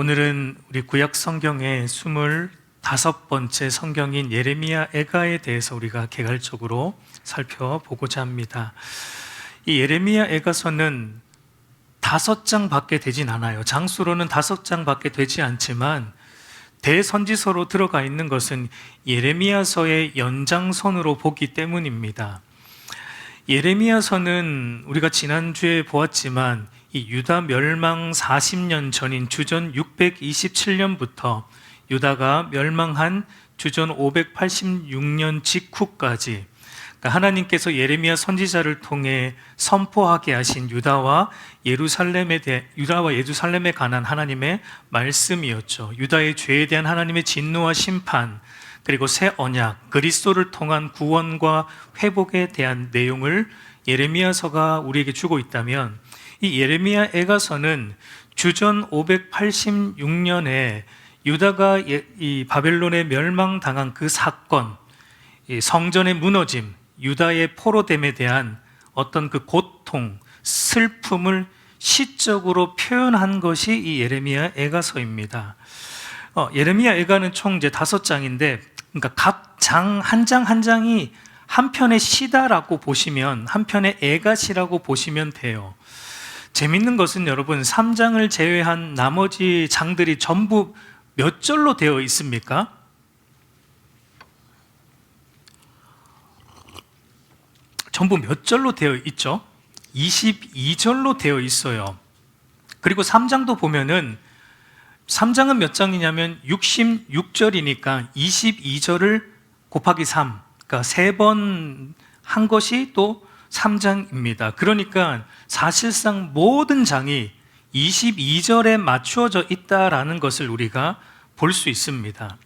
오늘은 우리 구약 성경의 25번째 성경인 예레미야 애가에 대해서 우리가 개괄적으로 살펴보고자 합니다. 이 예레미야 애가서는 5장밖에 되진 않아요. 장수로는 5장밖에 되지 않지만 대선지서로 들어가 있는 것은 예레미야서의 연장선으로 보기 때문입니다. 예레미야서는 우리가 지난주에 보았지만 이 유다 멸망 40년 전인 주전 627년부터 유다가 멸망한 주전 586년 직후까지, 그러니까 하나님께서 예레미야 선지자를 통해 선포하게 하신 유다와 예루살렘에 관한 하나님의 말씀이었죠. 유다의 죄에 대한 하나님의 진노와 심판, 그리고 새 언약, 그리스도를 통한 구원과 회복에 대한 내용을 예레미야서가 우리에게 주고 있다면, 이 예레미야 애가서는 주전 586년에 유다가 이 바벨론에 멸망당한 그 사건, 이 성전의 무너짐, 유다의 포로됨에 대한 어떤 그 고통, 슬픔을 시적으로 표현한 것이 이 예레미야 애가서입니다. 예레미야 애가는 총 이제 5장인데, 그러니까 각 장 한 장 한 장이 한 편의 시다라고 보시면, 한 편의 애가시라고 보시면 돼요. 재밌는 것은 여러분, 3장을 제외한 나머지 장들이 전부 몇 절로 되어 있습니까? 전부 몇 절로 되어 있죠? 22절로 되어 있어요. 그리고 3장도 보면은 3장은 몇 장이냐면 66절이니까 22절을 곱하기 3, 그러니까 3번 한 것이 또 3장입니다. 그러니까 사실상 모든 장이 22절에 맞추어져 있다라는 것을 우리가 볼 수 있습니다.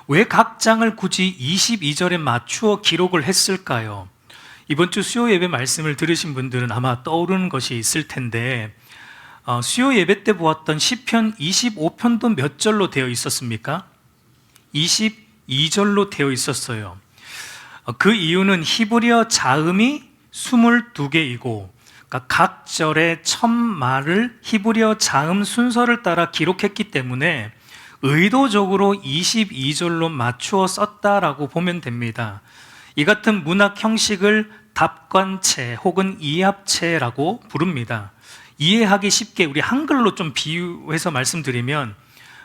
왜 각 장을 굳이 22절에 맞추어 기록을 했을까요? 이번 주 수요 예배 말씀을 들으신 분들은 아마 떠오르는 것이 있을 텐데, 수요 예배 때 보았던 시편 25편도 몇 절로 되어 있었습니까? 22절로 되어 있었어요. 그 이유는 히브리어 자음이 22개이고, 그러니까 각 절의 첫 말을 히브리어 자음 순서를 따라 기록했기 때문에 의도적으로 22절로 맞추어 썼다라고 보면 됩니다. 이 같은 문학 형식을 답관체 혹은 이합체라고 부릅니다. 이해하기 쉽게 우리 한글로 좀 비유해서 말씀드리면,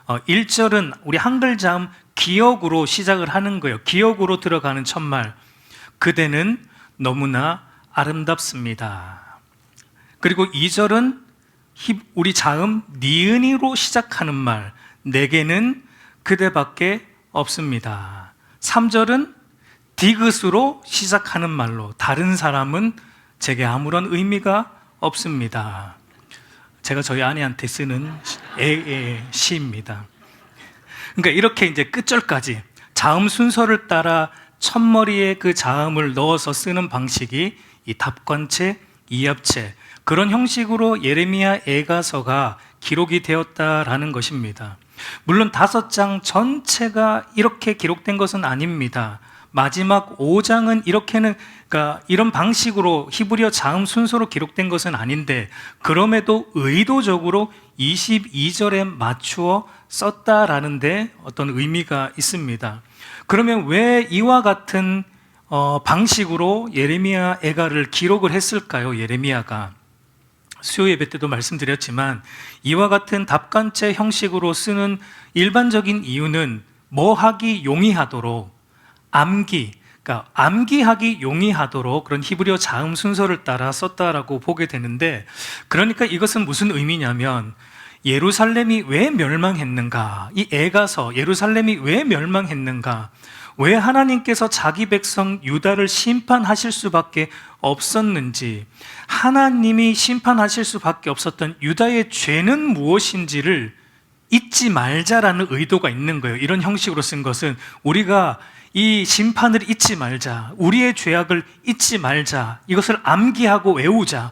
1절은 우리 한글 자음 기억으로 시작을 하는 거예요. 기억으로 들어가는 첫말, 그대는 너무나 아름답습니다. 그리고 2절은 우리 자음 니은이로 시작하는 말, 내게는 그대밖에 없습니다. 3절은 디귿으로 시작하는 말로, 다른 사람은 제게 아무런 의미가 없습니다. 제가 저희 아내한테 쓰는 시입니다. 그러니까 이렇게 이제 끝절까지 자음 순서를 따라 첫머리에 그 자음을 넣어서 쓰는 방식이 이 답관체, 이합체, 그런 형식으로 예레미야 애가서가 기록이 되었다라는 것입니다. 물론 5장 전체가 이렇게 기록된 것은 아닙니다. 마지막 5장은 그러니까 이런 방식으로 히브리어 자음 순서로 기록된 것은 아닌데, 그럼에도 의도적으로 22절에 맞추어 썼다라는 데 어떤 의미가 있습니다. 그러면 왜 이와 같은 방식으로 예레미야 애가를 기록을 했을까요? 예레미야가 수요 예배 때도 말씀드렸지만, 이와 같은 답관체 형식으로 쓰는 일반적인 이유는 뭐하기 용이하도록, 그러니까 암기하기 용이하도록 그런 히브리어 자음 순서를 따라 썼다라고 보게 되는데, 그러니까 이것은 무슨 의미냐면, 예루살렘이 왜 멸망했는가, 이 애가서 예루살렘이 왜 멸망했는가, 왜 하나님께서 자기 백성 유다를 심판하실 수밖에 없었는지, 하나님이 심판하실 수밖에 없었던 유다의 죄는 무엇인지를 잊지 말자라는 의도가 있는 거예요. 이런 형식으로 쓴 것은 우리가 이 심판을 잊지 말자, 우리의 죄악을 잊지 말자, 이것을 암기하고 외우자,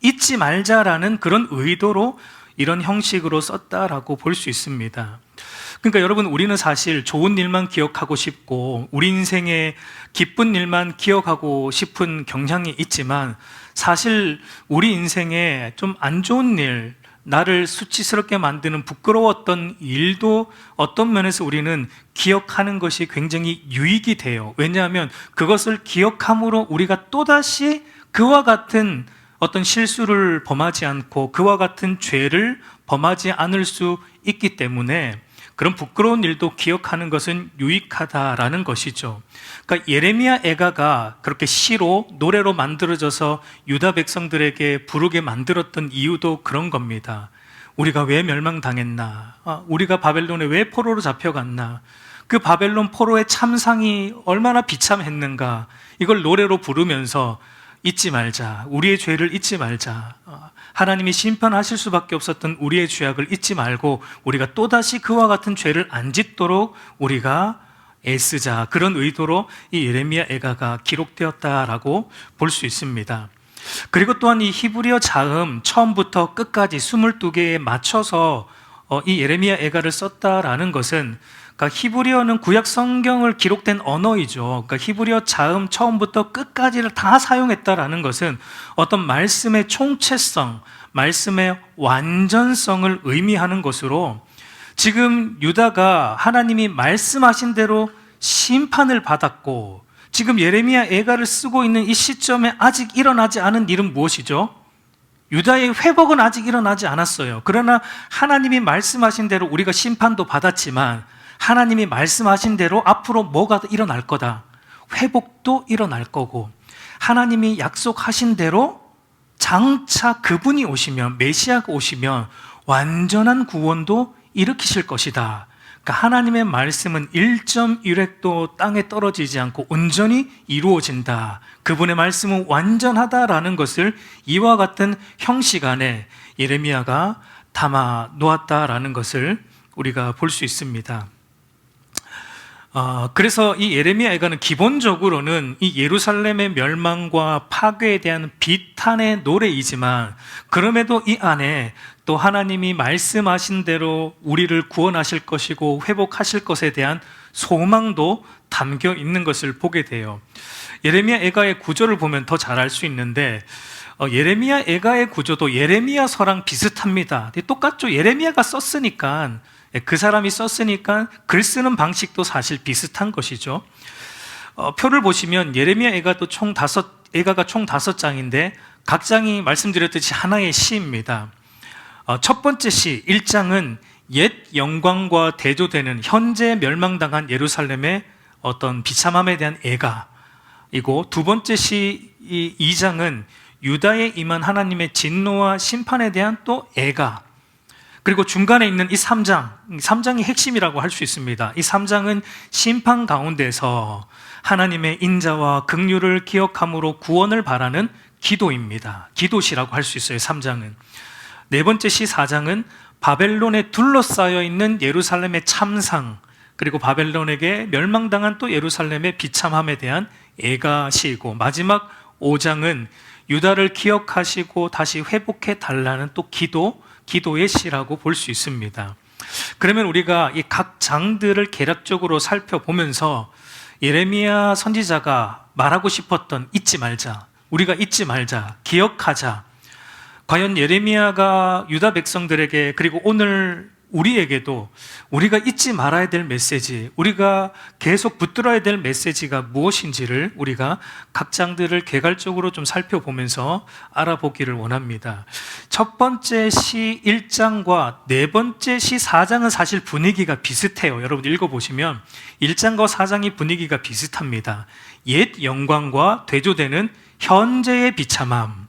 잊지 말자라는 그런 의도로 이런 형식으로 썼다라고 볼 수 있습니다. 그러니까 여러분, 우리는 사실 좋은 일만 기억하고 싶고 우리 인생의 기쁜 일만 기억하고 싶은 경향이 있지만, 사실 우리 인생에 좀 안 좋은 일, 나를 수치스럽게 만드는 부끄러웠던 일도 어떤 면에서 우리는 기억하는 것이 굉장히 유익이 돼요. 왜냐하면 그것을 기억함으로 우리가 또다시 그와 같은 어떤 실수를 범하지 않고 그와 같은 죄를 범하지 않을 수 있기 때문에 그런 부끄러운 일도 기억하는 것은 유익하다라는 것이죠. 그러니까 예레미야 애가가 그렇게 시로 노래로 만들어져서 유다 백성들에게 부르게 만들었던 이유도 그런 겁니다. 우리가 왜 멸망당했나? 우리가 바벨론에 왜 포로로 잡혀갔나? 그 바벨론 포로의 참상이 얼마나 비참했는가? 이걸 노래로 부르면서 잊지 말자. 우리의 죄를 잊지 말자. 하나님이 심판하실 수밖에 없었던 우리의 죄악을 잊지 말고 우리가 또다시 그와 같은 죄를 안 짓도록 우리가 애쓰자. 그런 의도로 이 예레미야 애가가 기록되었다라고 볼 수 있습니다. 그리고 또한 이 히브리어 자음 처음부터 끝까지 22개에 맞춰서 이 예레미야 애가를 썼다라는 것은, 그러니까 히브리어는 구약 성경을 기록된 언어이죠. 그러니까 히브리어 자음 처음부터 끝까지를 다 사용했다라는 것은 어떤 말씀의 총체성, 말씀의 완전성을 의미하는 것으로, 지금 유다가 하나님이 말씀하신 대로 심판을 받았고 지금 예레미야 애가를 쓰고 있는 이 시점에 아직 일어나지 않은 일은 무엇이죠? 유다의 회복은 아직 일어나지 않았어요. 그러나 하나님이 말씀하신 대로 우리가 심판도 받았지만 하나님이 말씀하신 대로 앞으로 뭐가 일어날 거다. 회복도 일어날 거고, 하나님이 약속하신 대로 장차 그분이 오시면, 메시아가 오시면 완전한 구원도 일으키실 것이다. 그러니까 하나님의 말씀은 1.1획도 땅에 떨어지지 않고 온전히 이루어진다. 그분의 말씀은 완전하다라는 것을 이와 같은 형식 안에 예레미야가 담아 놓았다라는 것을 우리가 볼 수 있습니다. 그래서 이 예레미야 애가는 기본적으로는 이 예루살렘의 멸망과 파괴에 대한 비탄의 노래이지만, 그럼에도 이 안에 또 하나님이 말씀하신 대로 우리를 구원하실 것이고 회복하실 것에 대한 소망도 담겨 있는 것을 보게 돼요. 예레미야 애가의 구조를 보면 더 잘 알 수 있는데, 예레미야 애가의 구조도 예레미야서랑 비슷합니다. 똑같죠. 예레미야가 썼으니까, 그 사람이 썼으니까 글 쓰는 방식도 사실 비슷한 것이죠. 표를 보시면 예레미야 애가가 총 5장인데 각 장이 말씀드렸듯이 하나의 시입니다. 첫 번째 시 1장은 옛 영광과 대조되는 현재 멸망당한 예루살렘의 어떤 비참함에 대한 애가이고, 두 번째 시 2장은 유다에 임한 하나님의 진노와 심판에 대한 또 애가, 그리고 중간에 있는 이 3장이 핵심이라고 할 수 있습니다. 이 3장은 심판 가운데서 하나님의 인자와 긍휼을 기억함으로 구원을 바라는 기도입니다. 기도시라고 할 수 있어요. 3장은. 네 번째 시 4장은 바벨론에 둘러싸여 있는 예루살렘의 참상, 그리고 바벨론에게 멸망당한 또 예루살렘의 비참함에 대한 애가시이고, 마지막 5장은 유다를 기억하시고 다시 회복해 달라는 또 기도의 시라고 볼 수 있습니다. 그러면 우리가 이 각 장들을 개략적으로 살펴보면서 예레미야 선지자가 말하고 싶었던 잊지 말자, 우리가 잊지 말자, 기억하자, 과연 예레미야가 유다 백성들에게, 그리고 오늘 우리에게도 우리가 잊지 말아야 될 메시지, 우리가 계속 붙들어야 될 메시지가 무엇인지를 우리가 각 장들을 개괄적으로 좀 살펴보면서 알아보기를 원합니다. 첫 번째 시 1장과 네 번째 시 4장은 사실 분위기가 비슷해요. 여러분 읽어보시면 1장과 4장이 분위기가 비슷합니다. 옛 영광과 대조되는 현재의 비참함,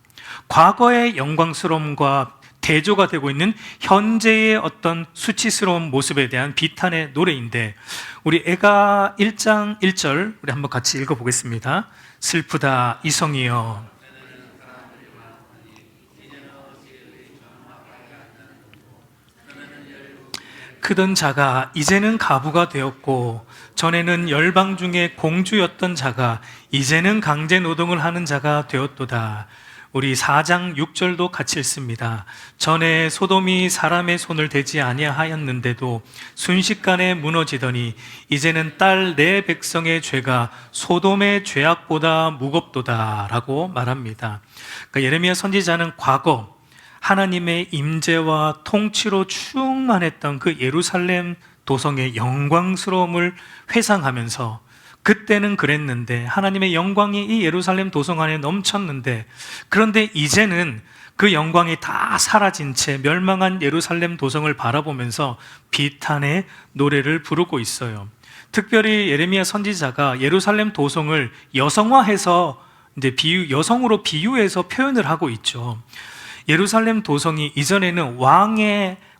과거의 영광스러움과 대조가 되고 있는 현재의 어떤 수치스러운 모습에 대한 비탄의 노래인데, 우리 애가 1장 1절 우리 한번 같이 읽어보겠습니다. 슬프다 이성이여, 크던 자가 이제는 가부가 되었고, 전에는 열방 중에 공주였던 자가 이제는 강제 노동을 하는 자가 되었도다. 우리 4장 6절도 같이 읽습니다. 전에 소돔이 사람의 손을 대지 아니하였는데도 순식간에 무너지더니 이제는 딸 내 백성의 죄가 소돔의 죄악보다 무겁도다 라고 말합니다. 그러니까 예레미야 선지자는 과거 하나님의 임재와 통치로 충만했던 그 예루살렘 도성의 영광스러움을 회상하면서, 그때는 그랬는데 하나님의 영광이 이 예루살렘 도성 안에 넘쳤는데, 그런데 이제는 그 영광이 다 사라진 채 멸망한 예루살렘 도성을 바라보면서 비탄의 노래를 부르고 있어요. 특별히 예레미야 선지자가 예루살렘 도성을 여성화해서 이제 여성으로 비유해서 표현을 하고 있죠. 예루살렘 도성이 이전에는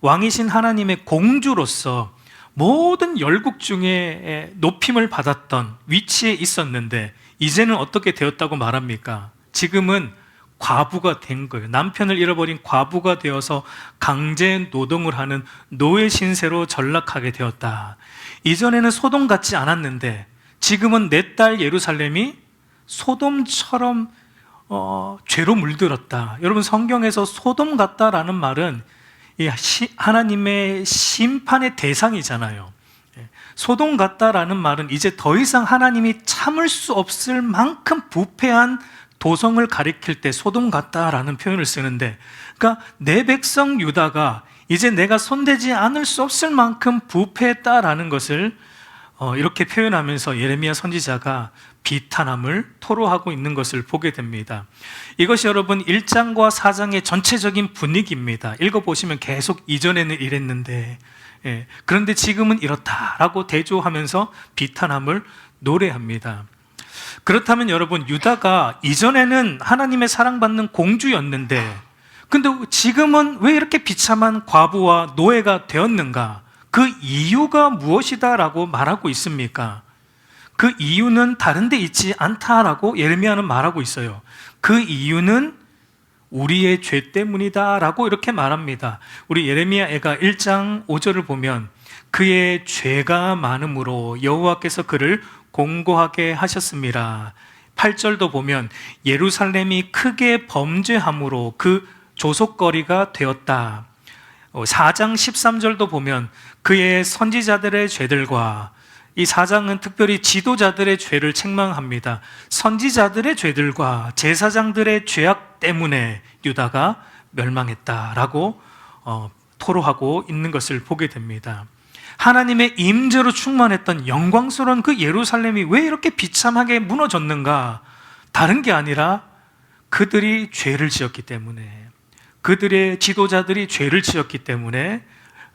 왕이신 하나님의 공주로서 모든 열국 중에 높임을 받았던 위치에 있었는데, 이제는 어떻게 되었다고 말합니까? 지금은 과부가 된 거예요. 남편을 잃어버린 과부가 되어서 강제 노동을 하는 노예 신세로 전락하게 되었다. 이전에는 소돔 같지 않았는데 지금은 내 딸 예루살렘이 소돔처럼 죄로 물들었다. 여러분, 성경에서 소돔 같다라는 말은 하나님의 심판의 대상이잖아요. 소돔 같다라는 말은 이제 더 이상 하나님이 참을 수 없을 만큼 부패한 도성을 가리킬 때 소돔 같다라는 표현을 쓰는데, 그러니까 내 백성 유다가 이제 내가 손대지 않을 수 없을 만큼 부패했다라는 것을 이렇게 표현하면서 예레미야 선지자가 비탄함을 토로하고 있는 것을 보게 됩니다. 이것이 여러분 1장과 4장의 전체적인 분위기입니다. 읽어보시면 계속 이전에는 이랬는데, 그런데 지금은 이렇다라고 대조하면서 비탄함을 노래합니다. 그렇다면 여러분, 유다가 이전에는 하나님의 사랑받는 공주였는데 근데 지금은 왜 이렇게 비참한 과부와 노예가 되었는가? 그 이유가 무엇이다 라고 말하고 있습니까? 그 이유는 다른 데 있지 않다라고 예레미야는 말하고 있어요. 그 이유는 우리의 죄 때문이다 라고 이렇게 말합니다. 우리 예레미야가 1장 5절을 보면 그의 죄가 많음으로 여호와께서 그를 공고하게 하셨습니다. 8절도 보면 예루살렘이 크게 범죄함으로 그 조속거리가 되었다. 4장 13절도 보면 그의 선지자들의 죄들과, 이 4장은 특별히 지도자들의 죄를 책망합니다. 선지자들의 죄들과 제사장들의 죄악 때문에 유다가 멸망했다라고 토로하고 있는 것을 보게 됩니다. 하나님의 임재로 충만했던 영광스러운 그 예루살렘이 왜 이렇게 비참하게 무너졌는가? 다른 게 아니라 그들이 죄를 지었기 때문에, 그들의 지도자들이 죄를 지었기 때문에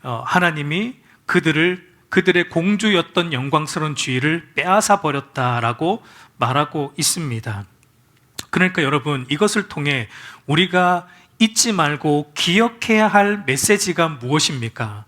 하나님이 그들의 공주였던 영광스러운 지위를 빼앗아 버렸다라고 말하고 있습니다. 그러니까 여러분, 이것을 통해 우리가 잊지 말고 기억해야 할 메시지가 무엇입니까?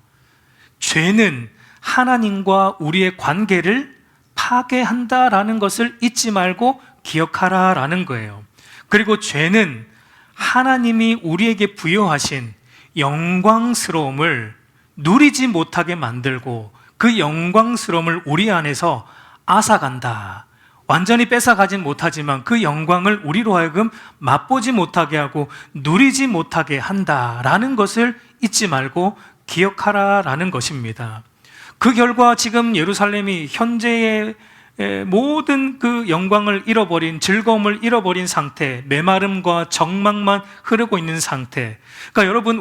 죄는 하나님과 우리의 관계를 파괴한다라는 것을 잊지 말고 기억하라라는 거예요. 그리고 죄는 하나님이 우리에게 부여하신 영광스러움을 누리지 못하게 만들고 그 영광스러움을 우리 안에서 앗아간다. 완전히 뺏어가진 못하지만 그 영광을 우리로 하여금 맛보지 못하게 하고 누리지 못하게 한다라는 것을 잊지 말고 기억하라라는 것입니다. 그 결과 지금 예루살렘이 현재의 모든 그 영광을 잃어버린, 즐거움을 잃어버린 상태, 메마름과 적막만 흐르고 있는 상태. 그러니까 여러분,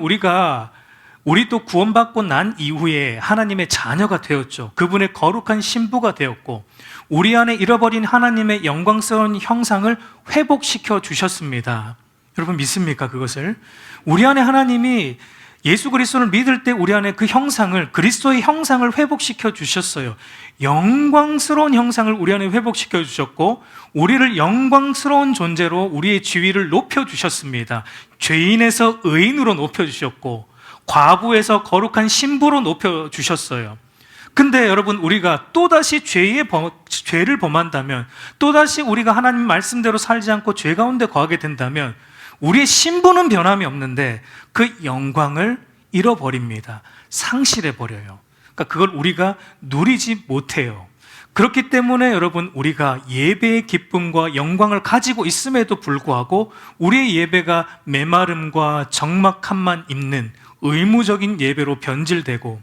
우리도 구원받고 난 이후에 하나님의 자녀가 되었죠. 그분의 거룩한 신부가 되었고 우리 안에 잃어버린 하나님의 영광스러운 형상을 회복시켜 주셨습니다. 여러분, 믿습니까? 그것을 우리 안에 하나님이 예수 그리스도를 믿을 때 우리 안에 그 형상을, 그리스도의 형상을 회복시켜 주셨어요. 영광스러운 형상을 우리 안에 회복시켜 주셨고 우리를 영광스러운 존재로 우리의 지위를 높여 주셨습니다. 죄인에서 의인으로 높여 주셨고 과부에서 거룩한 신부로 높여 주셨어요. 근데 여러분, 우리가 또다시 죄를 범한다면, 또다시 우리가 하나님 말씀대로 살지 않고 죄 가운데 거하게 된다면 우리의 신분은 변함이 없는데 그 영광을 잃어버립니다. 상실해버려요. 그러니까 그걸 우리가 누리지 못해요. 그렇기 때문에 여러분, 우리가 예배의 기쁨과 영광을 가지고 있음에도 불구하고 우리의 예배가 메마름과 적막함만 있는 의무적인 예배로 변질되고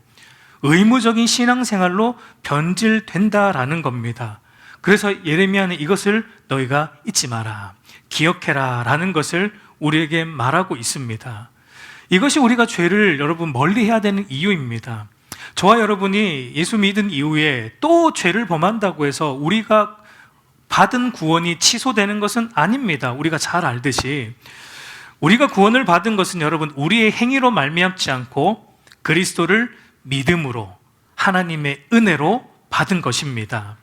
의무적인 신앙생활로 변질된다라는 겁니다. 그래서 예레미야는 이것을 너희가 잊지 마라, 기억해라 라는 것을 우리에게 말하고 있습니다. 이것이 우리가 죄를 여러분 멀리 해야 되는 이유입니다. 저와 여러분이 예수 믿은 이후에 또 죄를 범한다고 해서 우리가 받은 구원이 취소되는 것은 아닙니다. 우리가 잘 알듯이 우리가 구원을 받은 것은 여러분 우리의 행위로 말미암지 않고 그리스도를 믿음으로 하나님의 은혜로 받은 것입니다.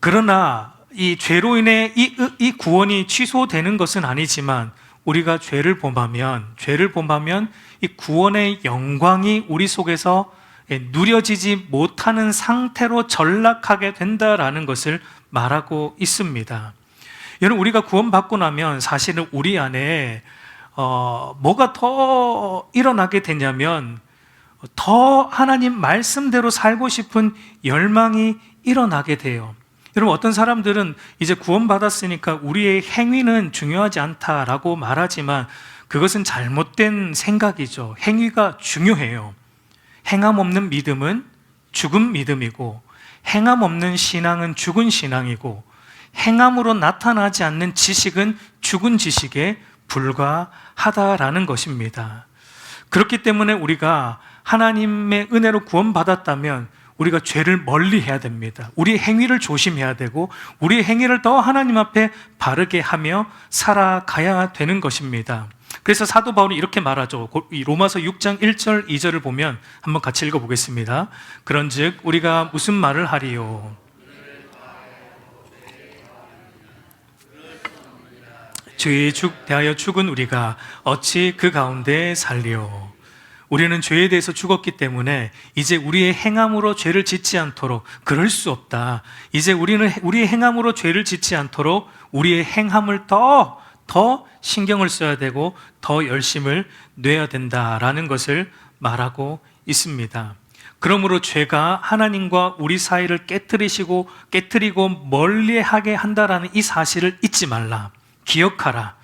그러나 이 죄로 인해 이 구원이 취소되는 것은 아니지만 우리가 죄를 범하면 이 구원의 영광이 우리 속에서 누려지지 못하는 상태로 전락하게 된다라는 것을 말하고 있습니다. 여러분, 우리가 구원받고 나면 사실은 우리 안에 뭐가 더 일어나게 되냐면 더 하나님 말씀대로 살고 싶은 열망이 일어나게 돼요. 여러분, 어떤 사람들은 이제 구원받았으니까 우리의 행위는 중요하지 않다라고 말하지만 그것은 잘못된 생각이죠. 행위가 중요해요. 행함 없는 믿음은 죽은 믿음이고 행함 없는 신앙은 죽은 신앙이고 행함으로 나타나지 않는 지식은 죽은 지식에 불과하다라는 것입니다. 그렇기 때문에 우리가 하나님의 은혜로 구원받았다면 우리가 죄를 멀리 해야 됩니다. 우리의 행위를 조심해야 되고 우리의 행위를 더 하나님 앞에 바르게 하며 살아가야 되는 것입니다. 그래서 사도 바울이 이렇게 말하죠. 로마서 6장 1절 2절을 보면 한번 같이 읽어보겠습니다. 그런즉 우리가 무슨 말을 하리요? 죄에 대하여 죽은 우리가 어찌 그 가운데 살리요? 우리는 죄에 대해서 죽었기 때문에 이제 우리의 행함으로 죄를 짓지 않도록, 그럴 수 없다. 이제 우리는 우리의 행함으로 죄를 짓지 않도록 우리의 행함을 더 신경을 써야 되고 더 열심을 내야 된다라는 것을 말하고 있습니다. 그러므로 죄가 하나님과 우리 사이를 깨트리고 멀리하게 한다라는 이 사실을 잊지 말라. 기억하라.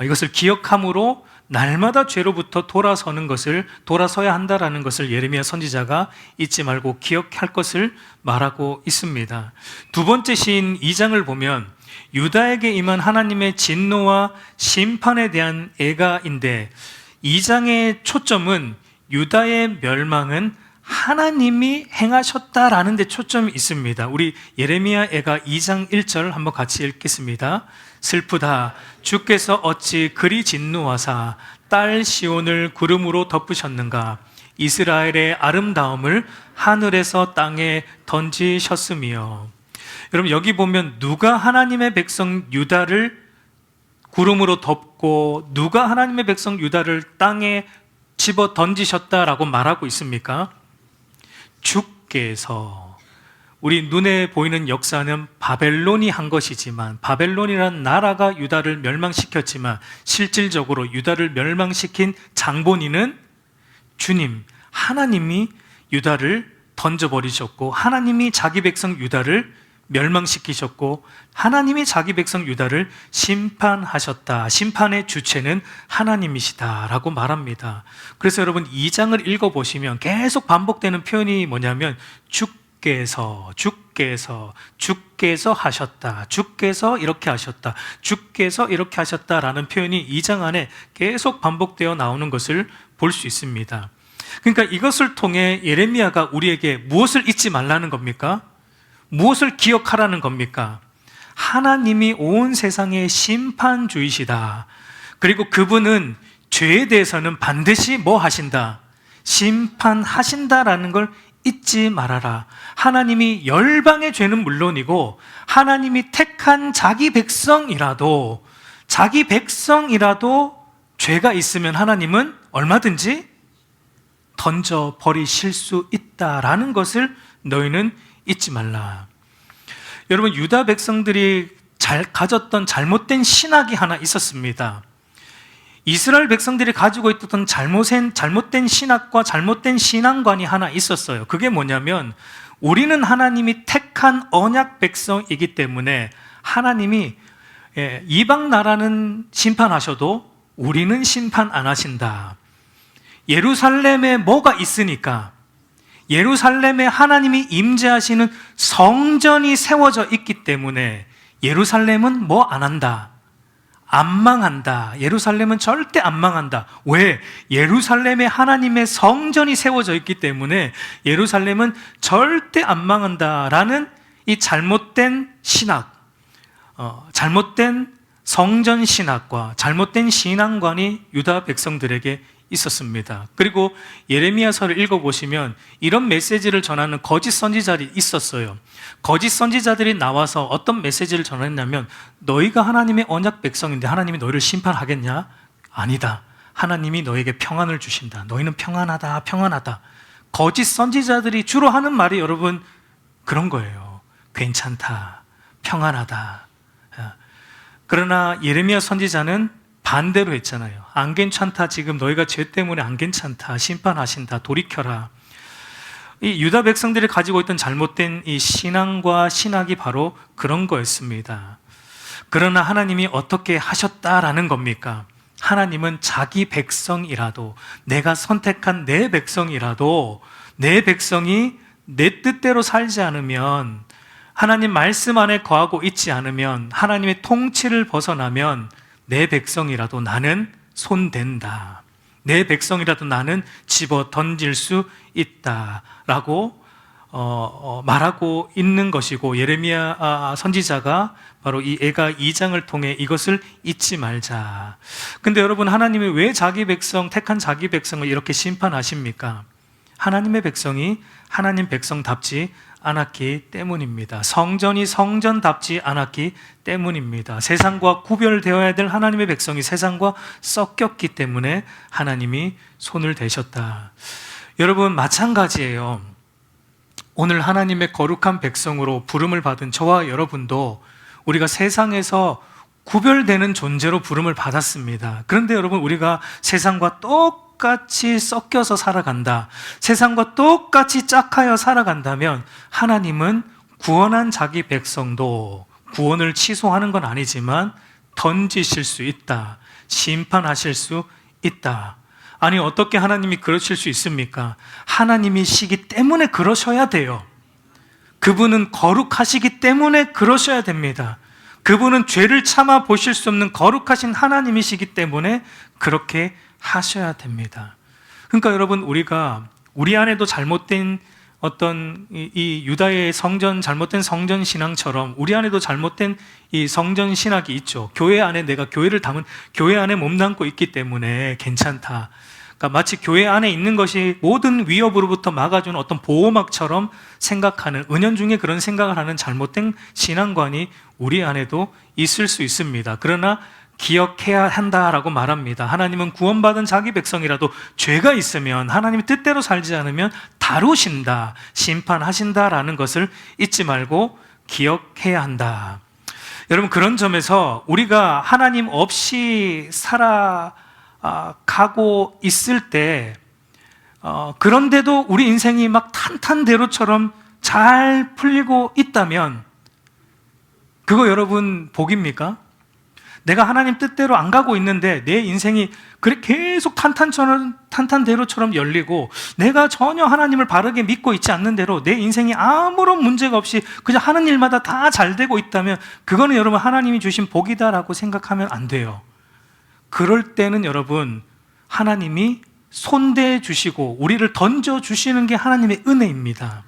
이것을 기억함으로 날마다 죄로부터 돌아서야 한다라는 것을 예레미야 선지자가 잊지 말고 기억할 것을 말하고 있습니다. 두 번째 시인 2장을 보면 유다에게 임한 하나님의 진노와 심판에 대한 애가인데 2장의 초점은 유다의 멸망은 하나님이 행하셨다라는 데 초점이 있습니다. 우리 예레미야 애가 2장 1절 한번 같이 읽겠습니다. 슬프다. 주께서 어찌 그리 진노하사 딸 시온을 구름으로 덮으셨는가. 이스라엘의 아름다움을 하늘에서 땅에 던지셨으며. 여러분, 여기 보면 누가 하나님의 백성 유다를 구름으로 덮고 누가 하나님의 백성 유다를 땅에 집어 던지셨다라고 말하고 있습니까? 주께서. 우리 눈에 보이는 역사는 바벨론이 한 것이지만, 바벨론이라는 나라가 유다를 멸망시켰지만 실질적으로 유다를 멸망시킨 장본인은 주님, 하나님이 유다를 던져버리셨고 하나님이 자기 백성 유다를 멸망시키셨고 하나님이 자기 백성 유다를 심판하셨다. 심판의 주체는 하나님이시다라고 말합니다. 그래서 여러분 2장을 읽어보시면 계속 반복되는 표현이 뭐냐면 주께서 하셨다. 주께서 이렇게 하셨다. 주께서 이렇게 하셨다라는 표현이 2장 안에 계속 반복되어 나오는 것을 볼 수 있습니다. 그러니까 이것을 통해 예레미야가 우리에게 무엇을 잊지 말라는 겁니까? 무엇을 기억하라는 겁니까? 하나님이 온 세상의 심판주이시다. 그리고 그분은 죄에 대해서는 반드시 뭐 하신다? 심판하신다라는 걸 잊지 말아라. 하나님이 열방의 죄는 물론이고 하나님이 택한 자기 백성이라도 죄가 있으면 하나님은 얼마든지 던져버리실 수 있다라는 것을 너희는 잊지 말라. 여러분, 유다 백성들이 가졌던 잘못된 신학이 하나 있었습니다. 이스라엘 백성들이 가지고 있던 잘못된 신학과 잘못된 신앙관이 하나 있었어요. 그게 뭐냐면 우리는 하나님이 택한 언약 백성이기 때문에 하나님이 이방 나라는 심판하셔도 우리는 심판 안 하신다. 예루살렘에 뭐가 있으니까, 예루살렘에 하나님이 임재하시는 성전이 세워져 있기 때문에 예루살렘은 뭐 안 한다? 안 망한다. 예루살렘은 절대 안 망한다. 왜? 예루살렘에 하나님의 성전이 세워져 있기 때문에 예루살렘은 절대 안 망한다라는 이 잘못된 신학, 잘못된 성전 신학과 잘못된 신앙관이 유다 백성들에게 있었습니다. 그리고 예레미야서를 읽어보시면 이런 메시지를 전하는 거짓 선지자들이 있었어요. 거짓 선지자들이 나와서 어떤 메시지를 전했냐면, 너희가 하나님의 언약 백성인데 하나님이 너희를 심판하겠냐? 아니다. 하나님이 너에게 평안을 주신다. 너희는 평안하다, 평안하다. 거짓 선지자들이 주로 하는 말이 여러분 그런 거예요. 괜찮다, 평안하다. 그러나 예레미야 선지자는 반대로 했잖아요. 안 괜찮다, 지금 너희가 죄 때문에 안 괜찮다, 심판하신다, 돌이켜라. 이 유다 백성들이 가지고 있던 잘못된 이 신앙과 신학이 바로 그런 거였습니다. 그러나 하나님이 어떻게 하셨다라는 겁니까? 하나님은 자기 백성이라도, 내가 선택한 내 백성이라도, 내 백성이 내 뜻대로 살지 않으면, 하나님 말씀 안에 거하고 있지 않으면, 하나님의 통치를 벗어나면 내 백성이라도 나는 손댄다. 내 백성이라도 나는 집어 던질 수 있다라고 말하고 있는 것이고, 예레미야 선지자가 바로 이 애가 2장을 통해 이것을 잊지 말자. 근데 여러분, 하나님이 왜 자기 백성, 택한 자기 백성을 이렇게 심판하십니까? 하나님의 백성이 하나님 백성답지 않았기 때문입니다. 성전이 성전답지 않았기 때문입니다. 세상과 구별되어야 될 하나님의 백성이 세상과 섞였기 때문에 하나님이 손을 대셨다. 여러분, 마찬가지예요. 오늘 하나님의 거룩한 백성으로 부름을 받은 저와 여러분도 우리가 세상에서 구별되는 존재로 부름을 받았습니다. 그런데 여러분, 우리가 세상과 똑같이 섞여서 살아간다, 세상과 똑같이 짝하여 살아간다면 하나님은 구원한 자기 백성도 구원을 취소하는 건 아니지만 던지실 수 있다, 심판하실 수 있다. 아니, 어떻게 하나님이 그러실 수 있습니까? 하나님이시기 때문에 그러셔야 돼요. 그분은 거룩하시기 때문에 그러셔야 됩니다. 그분은 죄를 참아 보실 수 없는 거룩하신 하나님이시기 때문에 그렇게 하셔야 됩니다. 그러니까 여러분, 우리가 우리 안에도 잘못된 어떤 이 유다의 성전, 잘못된 성전 신앙처럼 우리 안에도 잘못된 이 성전 신학이 있죠. 교회 안에 내가 교회 안에 몸담고 있기 때문에 괜찮다. 그러니까 마치 교회 안에 있는 것이 모든 위협으로부터 막아주는 어떤 보호막처럼 생각하는, 은연중에 그런 생각을 하는 잘못된 신앙관이 우리 안에도 있을 수 있습니다. 그러나 기억해야 한다라고 말합니다. 하나님은 구원받은 자기 백성이라도 죄가 있으면, 하나님의 뜻대로 살지 않으면 다루신다, 심판하신다라는 것을 잊지 말고 기억해야 한다. 여러분, 그런 점에서 우리가 하나님 없이 살아가고 있을 때, 그런데도 우리 인생이 막 탄탄대로처럼 잘 풀리고 있다면 그거 여러분 복입니까? 내가 하나님 뜻대로 안 가고 있는데 내 인생이 그래 계속 탄탄대로처럼 열리고, 내가 전혀 하나님을 바르게 믿고 있지 않는 대로 내 인생이 아무런 문제가 없이 그냥 하는 일마다 다 잘 되고 있다면 그거는 여러분 하나님이 주신 복이다라고 생각하면 안 돼요. 그럴 때는 여러분, 하나님이 손대해 주시고 우리를 던져 주시는 게 하나님의 은혜입니다.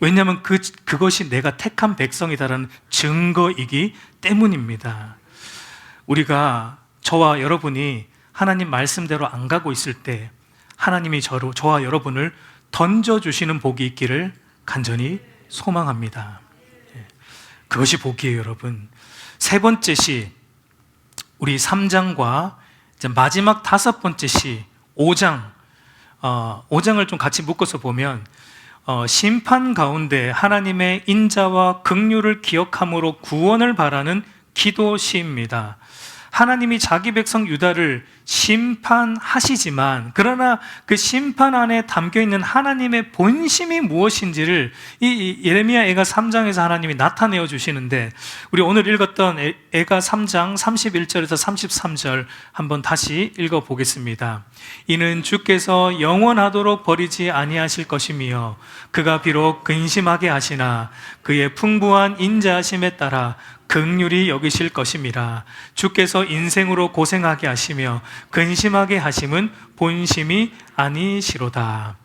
왜냐하면 그것이 내가 택한 백성이다라는 증거이기 때문입니다. 우리가, 저와 여러분이 하나님 말씀대로 안 가고 있을 때 하나님이 저와 여러분을 던져주시는 복이 있기를 간절히 소망합니다. 그것이 복이에요, 여러분. 세 번째 시, 우리 3장과 이제 마지막 5번째 시 5장, 5장을 좀 같이 묶어서 보면 심판 가운데 하나님의 인자와 긍휼을 기억함으로 구원을 바라는 기도 시입니다. 하나님이 자기 백성 유다를 심판하시지만, 그러나 그 심판 안에 담겨있는 하나님의 본심이 무엇인지를 이 예레미야 애가 3장에서 하나님이 나타내어 주시는데, 우리 오늘 읽었던 애가 3장 31절에서 33절 한번 다시 읽어보겠습니다. 이는 주께서 영원하도록 버리지 아니하실 것이며, 그가 비록 근심하게 하시나 그의 풍부한 인자하심에 따라 긍휼히 여기실 것임이라. 주께서 인생으로 고생하게 하시며 근심하게 하심은 본심이 아니시로다.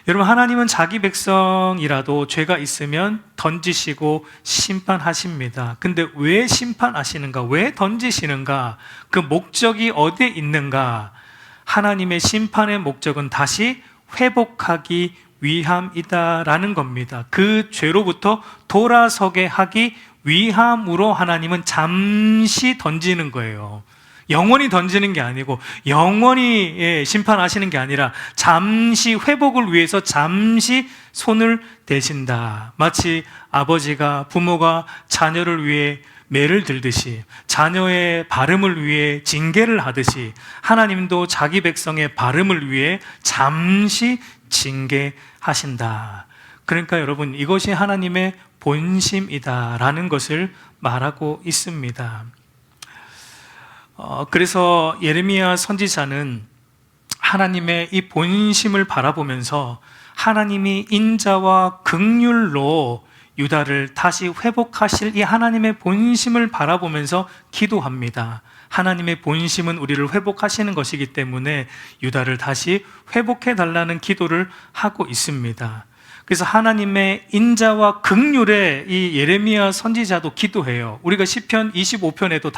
여러분, 하나님은 자기 백성이라도 죄가 있으면 던지시고 심판하십니다. 근데 왜 심판하시는가? 왜 던지시는가? 그 목적이 어디에 있는가? 하나님의 심판의 목적은 다시 회복하기 위함이다라는 겁니다. 그 죄로부터 돌아서게 하기 위함으로 하나님은 잠시 던지는 거예요. 영원히 던지는 게 아니고 영원히 심판하시는 게 아니라 잠시 회복을 위해서 잠시 손을 대신다. 마치 아버지가, 부모가 자녀를 위해 매를 들듯이, 자녀의 발음을 위해 징계를 하듯이 하나님도 자기 백성의 발음을 위해 잠시 징계하신다. 그러니까 여러분, 이것이 하나님의 본심이다라는 것을 말하고 있습니다. 그래서 예레미야 선지자는 하나님의 이 본심을 바라보면서 하나님이 인자와 긍휼로 유다를 다시 회복하실 이 하나님의 본심을 바라보면서 기도합니다. 하나님의 본심은 우리를 회복하시는 것이기 때문에 유다를 다시 회복해 달라는 기도를 하고 있습니다. 그래서 하나님의 인자와 긍휼에 이 예레미야 선지자도 기도해요. 우리가 시편 25편에도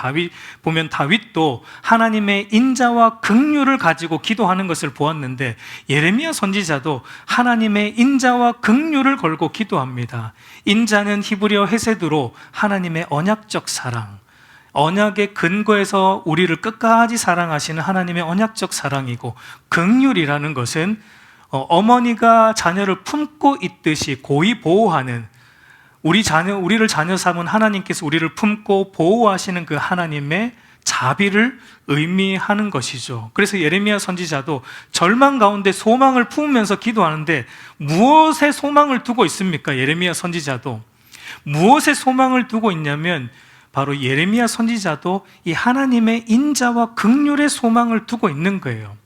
보면 다윗도 하나님의 인자와 긍휼을 가지고 기도하는 것을 보았는데, 예레미야 선지자도 하나님의 인자와 긍휼을 걸고 기도합니다. 인자는 히브리어 헤세드로 하나님의 언약적 사랑, 언약의 근거에서 우리를 끝까지 사랑하시는 하나님의 언약적 사랑이고, 긍휼이라는 것은 어머니가 자녀를 품고 있듯이 고이 보호하는, 우리를 자녀 삼은 하나님께서 우리를 품고 보호하시는 그 하나님의 자비를 의미하는 것이죠. 그래서 예레미야 선지자도 절망 가운데 소망을 품으면서 기도하는데, 무엇에 소망을 두고 있습니까? 예레미야 선지자도 무엇에 소망을 두고 있냐면 바로 예레미야 선지자도 이 하나님의 인자와 긍휼의 소망을 두고 있는 거예요.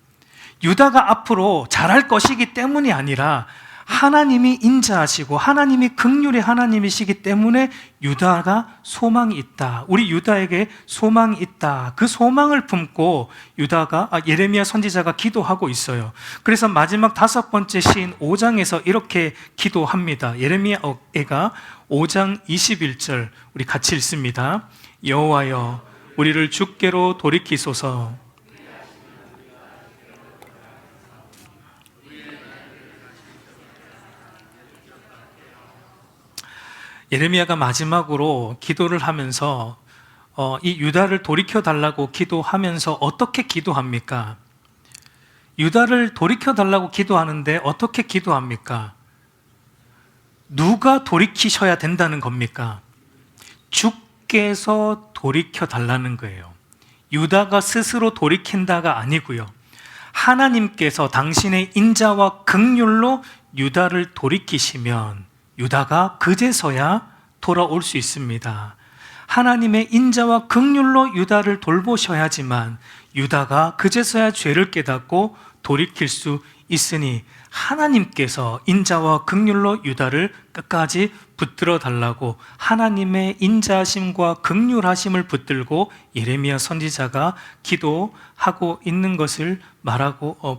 유다가 앞으로 잘할 것이기 때문이 아니라 하나님이 인자하시고 하나님이 긍휼의 하나님이시기 때문에 유다가 소망이 있다. 우리 유다에게 소망이 있다. 그 소망을 품고 예레미야 선지자가 기도하고 있어요. 그래서 마지막 5번째 시인 5장에서 이렇게 기도합니다. 예레미야가 5장 21절 우리 같이 읽습니다. 여호와여, 우리를 주께로 돌이키소서. 예레미야가 마지막으로 기도를 하면서 이 유다를 돌이켜달라고 기도하면서 어떻게 기도합니까? 유다를 돌이켜달라고 기도하는데 어떻게 기도합니까? 누가 돌이키셔야 된다는 겁니까? 주께서 돌이켜달라는 거예요. 유다가 스스로 돌이킨다가 아니고요, 하나님께서 당신의 인자와 긍휼로 유다를 돌이키시면 유다가 그제서야 돌아올 수 있습니다. 하나님의 인자와 긍휼로 유다를 돌보셔야지만 유다가 그제서야 죄를 깨닫고 돌이킬 수 있으니 하나님께서 인자와 긍휼로 유다를 끝까지 붙들어 달라고 하나님의 인자하심과 긍휼하심을 붙들고 예레미야 선지자가 기도하고 있는 것을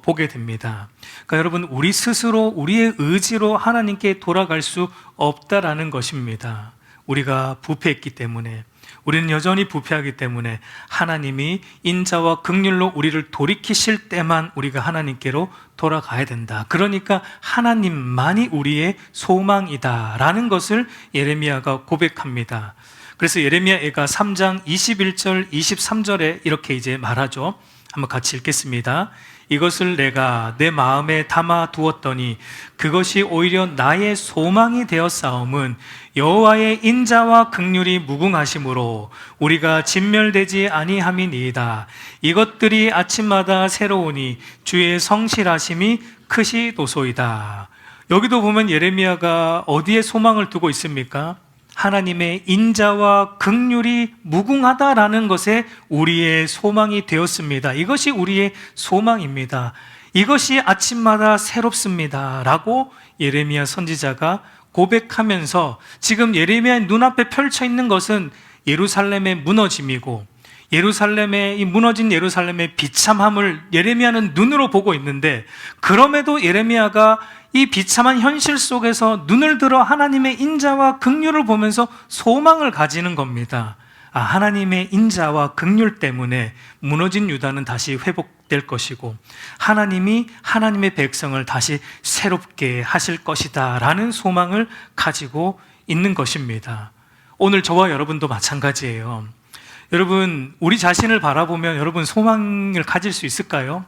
보게 됩니다. 그러니까 여러분, 우리 스스로 우리의 의지로 하나님께 돌아갈 수 없다라는 것입니다. 우리가 부패했기 때문에, 우리는 여전히 부패하기 때문에 하나님이 인자와 긍휼로 우리를 돌이키실 때만 우리가 하나님께로 돌아가야 된다. 그러니까 하나님만이 우리의 소망이다라는 것을 예레미야가 고백합니다. 그래서 예레미야가 3장 21절 23절에 이렇게 이제 말하죠. 한번 같이 읽겠습니다. 이것을 내가 내 마음에 담아 두었더니 그것이 오히려 나의 소망이 되었사옴은 여호와의 인자와 긍휼이 무궁하심으로 우리가 진멸되지 아니함이니이다. 이것들이 아침마다 새로우니 주의 성실하심이 크시도소이다. 여기도 보면 예레미야가 어디에 소망을 두고 있습니까? 하나님의 인자와 긍휼이 무궁하다라는 것에 우리의 소망이 되었습니다. 이것이 우리의 소망입니다. 이것이 아침마다 새롭습니다 라고 예레미야 선지자가 고백하면서 지금 예레미야의 눈앞에 펼쳐 있는 것은 예루살렘의 무너짐이고 예루살렘의 이 무너진 예루살렘의 비참함을 예레미야는 눈으로 보고 있는데, 그럼에도 예레미야가 이 비참한 현실 속에서 눈을 들어 하나님의 인자와 긍휼을 보면서 소망을 가지는 겁니다. 하나님의 인자와 긍휼 때문에 무너진 유다는 다시 회복될 것이고 하나님이 하나님의 백성을 다시 새롭게 하실 것이다 라는 소망을 가지고 있는 것입니다. 오늘 저와 여러분도 마찬가지예요. 여러분, 우리 자신을 바라보면 여러분 소망을 가질 수 있을까요?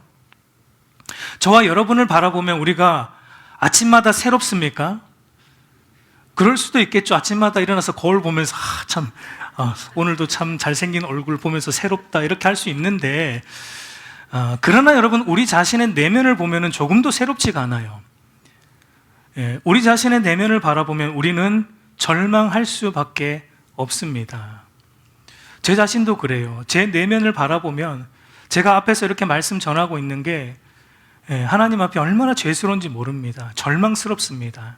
저와 여러분을 바라보면 우리가 아침마다 새롭습니까? 그럴 수도 있겠죠. 아침마다 일어나서 거울 보면서 오늘도 참 잘생긴 얼굴 보면서 새롭다 이렇게 할 수 있는데, 그러나 여러분, 우리 자신의 내면을 보면 조금도 새롭지가 않아요. 우리 자신의 내면을 바라보면 우리는 절망할 수밖에 없습니다. 제 자신도 그래요. 제 내면을 바라보면 제가 앞에서 이렇게 말씀 전하고 있는 게 하나님 앞에 얼마나 죄스러운지 모릅니다. 절망스럽습니다.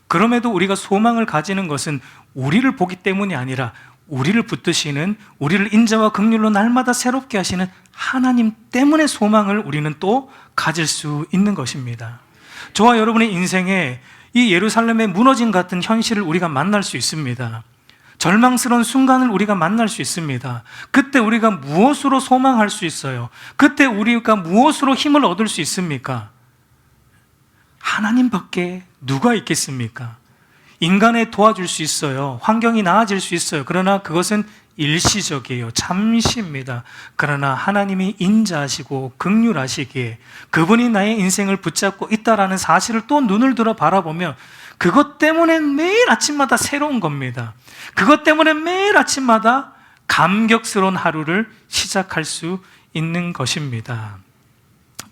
그럼에도 우리가 소망을 가지는 것은 우리를 보기 때문이 아니라 우리를 붙드시는, 우리를 인자와 긍휼로 날마다 새롭게 하시는 하나님 때문에 소망을 우리는 또 가질 수 있는 것입니다. 저와 여러분의 인생에 이 예루살렘의 무너짐 같은 현실을 우리가 만날 수 있습니다. 절망스러운 순간을 우리가 만날 수 있습니다. 그때 우리가 무엇으로 소망할 수 있어요? 그때 우리가 무엇으로 힘을 얻을 수 있습니까? 하나님밖에 누가 있겠습니까? 인간에 도와줄 수 있어요. 환경이 나아질 수 있어요. 그러나 그것은 일시적이에요. 잠시입니다. 그러나 하나님이 인자하시고 긍휼하시기에 그분이 나의 인생을 붙잡고 있다라는 사실을 또 눈을 들어 바라보면 그것 때문에 매일 아침마다 새로운 겁니다. 그것 때문에 매일 아침마다 감격스러운 하루를 시작할 수 있는 것입니다.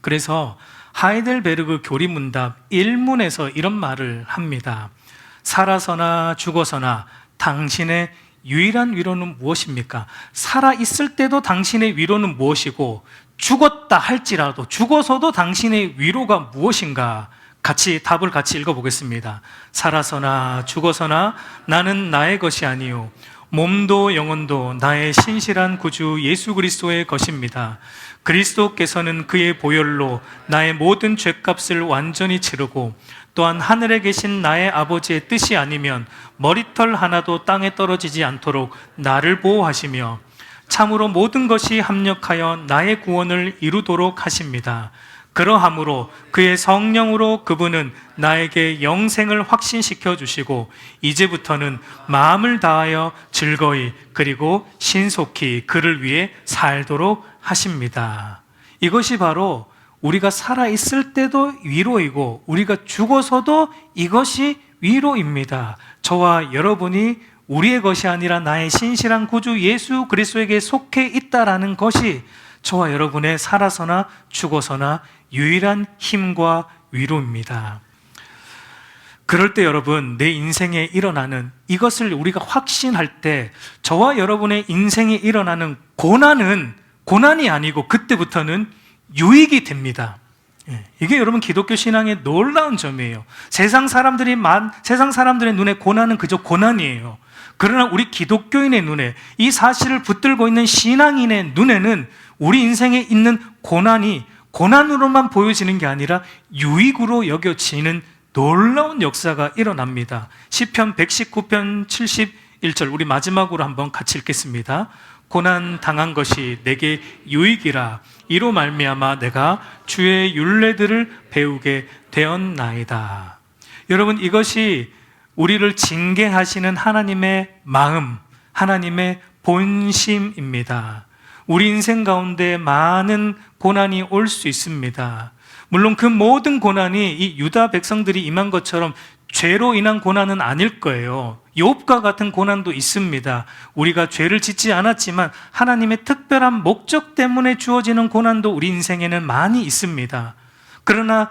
그래서 하이델베르그 교리문답 1문에서 이런 말을 합니다. 살아서나 죽어서나 당신의 유일한 위로는 무엇입니까? 살아있을 때도 당신의 위로는 무엇이고 죽었다 할지라도 죽어서도 당신의 위로가 무엇인가? 답을 같이 읽어보겠습니다. 살아서나 죽어서나 나는 나의 것이 아니요 몸도 영혼도 나의 신실한 구주 예수 그리스도의 것입니다. 그리스도께서는 그의 보혈로 나의 모든 죄값을 완전히 치르고 또한 하늘에 계신 나의 아버지의 뜻이 아니면 머리털 하나도 땅에 떨어지지 않도록 나를 보호하시며 참으로 모든 것이 합력하여 나의 구원을 이루도록 하십니다. 그러함으로 그의 성령으로 그분은 나에게 영생을 확신시켜 주시고 이제부터는 마음을 다하여 즐거이 그리고 신속히 그를 위해 살도록 하십니다. 이것이 바로 우리가 살아있을 때도 위로이고 우리가 죽어서도 이것이 위로입니다. 저와 여러분이 우리의 것이 아니라 나의 신실한 구주 예수 그리스도에게 속해 있다라는 것이 저와 여러분의 살아서나 죽어서나 유일한 힘과 위로입니다. 그럴 때 여러분, 내 인생에 일어나는 이것을 우리가 확신할 때 저와 여러분의 인생에 일어나는 고난이 아니고 그때부터는 유익이 됩니다. 이게 여러분 기독교 신앙의 놀라운 점이에요. 세상 사람들의 눈에 고난은 그저 고난이에요. 그러나 우리 기독교인의 눈에, 이 사실을 붙들고 있는 신앙인의 눈에는 우리 인생에 있는 고난이 고난으로만 보여지는 게 아니라 유익으로 여겨지는 놀라운 역사가 일어납니다. 시편 119편 71절 우리 마지막으로 한번 같이 읽겠습니다. 고난 당한 것이 내게 유익이라 이로 말미암아 내가 주의 율례들을 배우게 되었나이다. 여러분, 이것이 우리를 징계하시는 하나님의 마음, 하나님의 본심입니다. 우리 인생 가운데 많은 고난이 올 수 있습니다. 물론 그 모든 고난이 이 유다 백성들이 임한 것처럼 죄로 인한 고난은 아닐 거예요. 욥과 같은 고난도 있습니다. 우리가 죄를 짓지 않았지만 하나님의 특별한 목적 때문에 주어지는 고난도 우리 인생에는 많이 있습니다. 그러나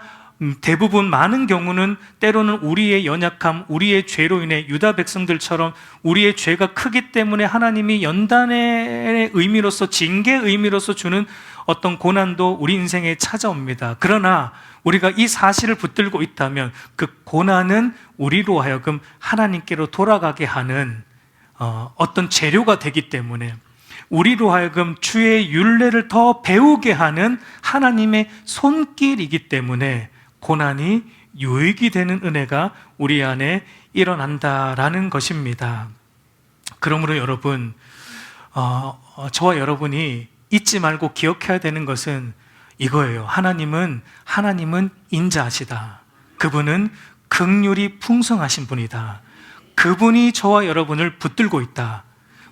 대부분 많은 경우는 때로는 우리의 연약함, 우리의 죄로 인해 유다 백성들처럼 우리의 죄가 크기 때문에 하나님이 연단의 의미로서, 징계의 의미로서 주는 어떤 고난도 우리 인생에 찾아옵니다. 그러나 우리가 이 사실을 붙들고 있다면 그 고난은 우리로 하여금 하나님께로 돌아가게 하는 어떤 재료가 되기 때문에 우리로 하여금 주의 율례를 더 배우게 하는 하나님의 손길이기 때문에 고난이 유익이 되는 은혜가 우리 안에 일어난다라는 것입니다. 그러므로 여러분, 저와 여러분이 잊지 말고 기억해야 되는 것은 이거예요. 하나님은 인자하시다. 그분은 긍휼이 풍성하신 분이다. 그분이 저와 여러분을 붙들고 있다.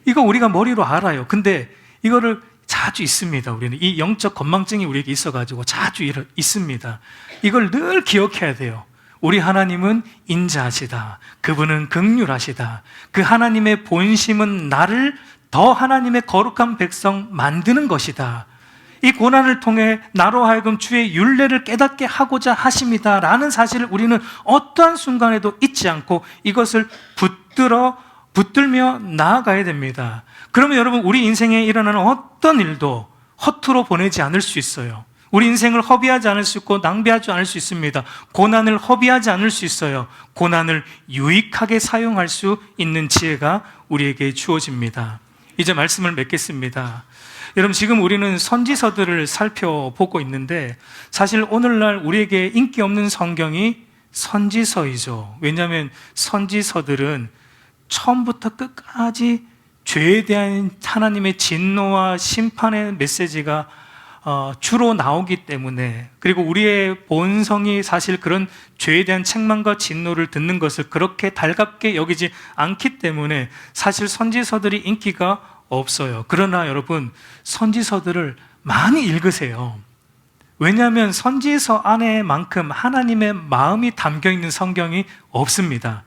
이거 우리가 머리로 알아요. 근데 이거를 자주 있습니다. 우리는 이 영적 건망증이 우리에게 있어가지고 자주 있습니다. 이걸 늘 기억해야 돼요. 우리 하나님은 인자하시다. 그분은 긍휼하시다. 그 하나님의 본심은 나를 더 하나님의 거룩한 백성 만드는 것이다. 이 고난을 통해 나로 하여금 주의 율례를 깨닫게 하고자 하십니다 라는 사실을 우리는 어떠한 순간에도 잊지 않고 이것을 붙들며 나아가야 됩니다. 그러면 여러분, 우리 인생에 일어나는 어떤 일도 허투루 보내지 않을 수 있어요. 우리 인생을 허비하지 않을 수 있고 낭비하지 않을 수 있습니다. 고난을 허비하지 않을 수 있어요. 고난을 유익하게 사용할 수 있는 지혜가 우리에게 주어집니다. 이제 말씀을 맺겠습니다. 여러분, 지금 우리는 선지서들을 살펴보고 있는데 사실 오늘날 우리에게 인기 없는 성경이 선지서이죠. 왜냐하면 선지서들은 처음부터 끝까지 죄에 대한 하나님의 진노와 심판의 메시지가 주로 나오기 때문에, 그리고 우리의 본성이 사실 그런 죄에 대한 책망과 진노를 듣는 것을 그렇게 달갑게 여기지 않기 때문에 사실 선지서들이 인기가 없어요. 그러나 여러분, 선지서들을 많이 읽으세요. 왜냐하면 선지서 안에만큼 하나님의 마음이 담겨 있는 성경이 없습니다.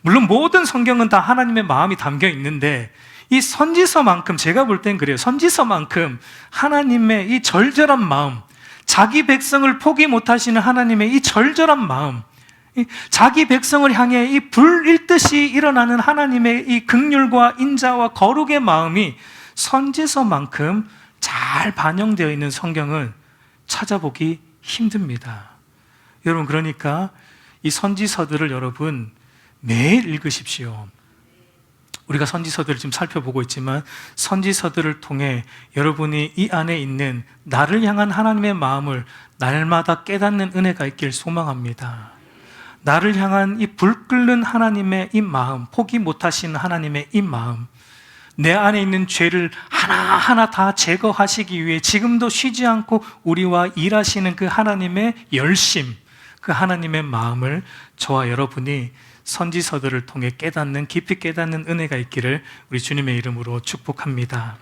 물론 모든 성경은 다 하나님의 마음이 담겨 있는데 이 선지서만큼, 제가 볼 땐 그래요. 선지서만큼 하나님의 이 절절한 마음, 자기 백성을 포기 못하시는 하나님의 이 절절한 마음, 자기 백성을 향해 이 불일듯이 일어나는 하나님의 이 긍휼과 인자와 거룩의 마음이 선지서만큼 잘 반영되어 있는 성경은 찾아보기 힘듭니다. 여러분, 그러니까 이 선지서들을 여러분 매일 읽으십시오. 우리가 선지서들을 지금 살펴보고 있지만 선지서들을 통해 여러분이 이 안에 있는 나를 향한 하나님의 마음을 날마다 깨닫는 은혜가 있길 소망합니다. 나를 향한 이 불 끓는 하나님의 이 마음, 포기 못하시는 하나님의 이 마음, 내 안에 있는 죄를 하나하나 다 제거하시기 위해 지금도 쉬지 않고 우리와 일하시는 그 하나님의 열심, 그 하나님의 마음을 저와 여러분이 선지서들을 통해 깨닫는, 깊이 깨닫는 은혜가 있기를 우리 주님의 이름으로 축복합니다.